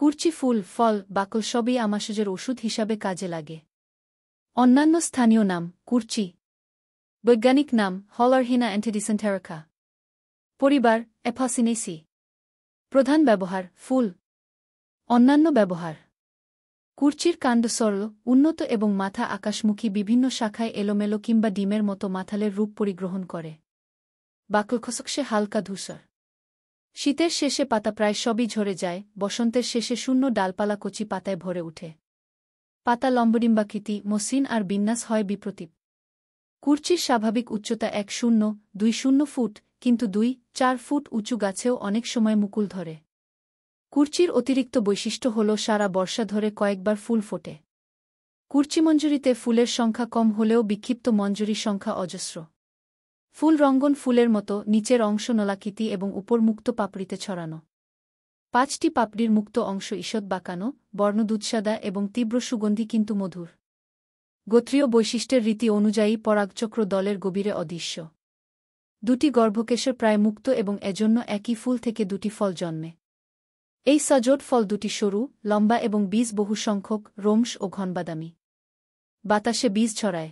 কুরচি ফুল, ফল, বাকল সবই আমাশযের ওষুধ হিসাবে কাজে লাগে। অন্যান্য স্থানীয় নাম: কুরচি। বৈজ্ঞানিক নাম: হলারহিনা অ্যান্টিডিসেন্টেরিকা। পরিবার: অ্যাফাসিনেসি। প্রধান ব্যবহার: ফুল। অন্যান্য ব্যবহার: কুরচির কাণ্ড সরল, উন্নত এবং মাথা আকাশমুখী, বিভিন্ন শাখায় এলোমেলো কিংবা ডিমের মতো মাথালের রূপ পরিগ্রহণ করে। বাকল খসখসে হালকা ধূসর। শীতের শেষে পাতা প্রায় সবই ঝরে যায়, বসন্তের শেষে শূন্য ডালপালা কচি পাতায় ভরে ওঠে। পাতা লম্বডিম্বাকৃতি, মসৃণ আর বিন্যাস হয় বিপ্রতীপ। কুরচির স্বাভাবিক উচ্চতা 1-2 ফুট, কিন্তু 2-4 ফুট উঁচু গাছেও অনেক সময় মুকুল ধরে। কুরচির অতিরিক্ত বৈশিষ্ট্য হল সারা বর্ষা ধরে কয়েকবার ফুল ফোটে। কুরচিমঞ্জুরিতে ফুলের সংখ্যা কম হলেও বিক্ষিপ্ত মঞ্জুরি সংখ্যা অজস্র। ফুল রঙ্গন ফুলের মতো, নিচের অংশ নলাকৃতি এবং উপর মুক্ত পাপড়িতে ছড়ানো। 5টি পাপড়ির মুক্ত অংশ ঈষৎ বাঁকানো, বর্ণ দুধসাদা এবং তীব্র সুগন্ধি কিন্তু মধুর। গোত্রীয় বৈশিষ্ট্যের রীতি অনুযায়ী পরাগচক্র দলের গভীরে অদৃশ্য। 2টি গর্ভকেশর প্রায় মুক্ত এবং এজন্য একই ফুল থেকে 2টি ফল জন্মে। এই সজোট ফল 2টি সরু, লম্বা এবং বীজ বহু সংখ্যক, রোমশ ও ঘনবাদামি। বাতাসে বীজ ছড়ায়।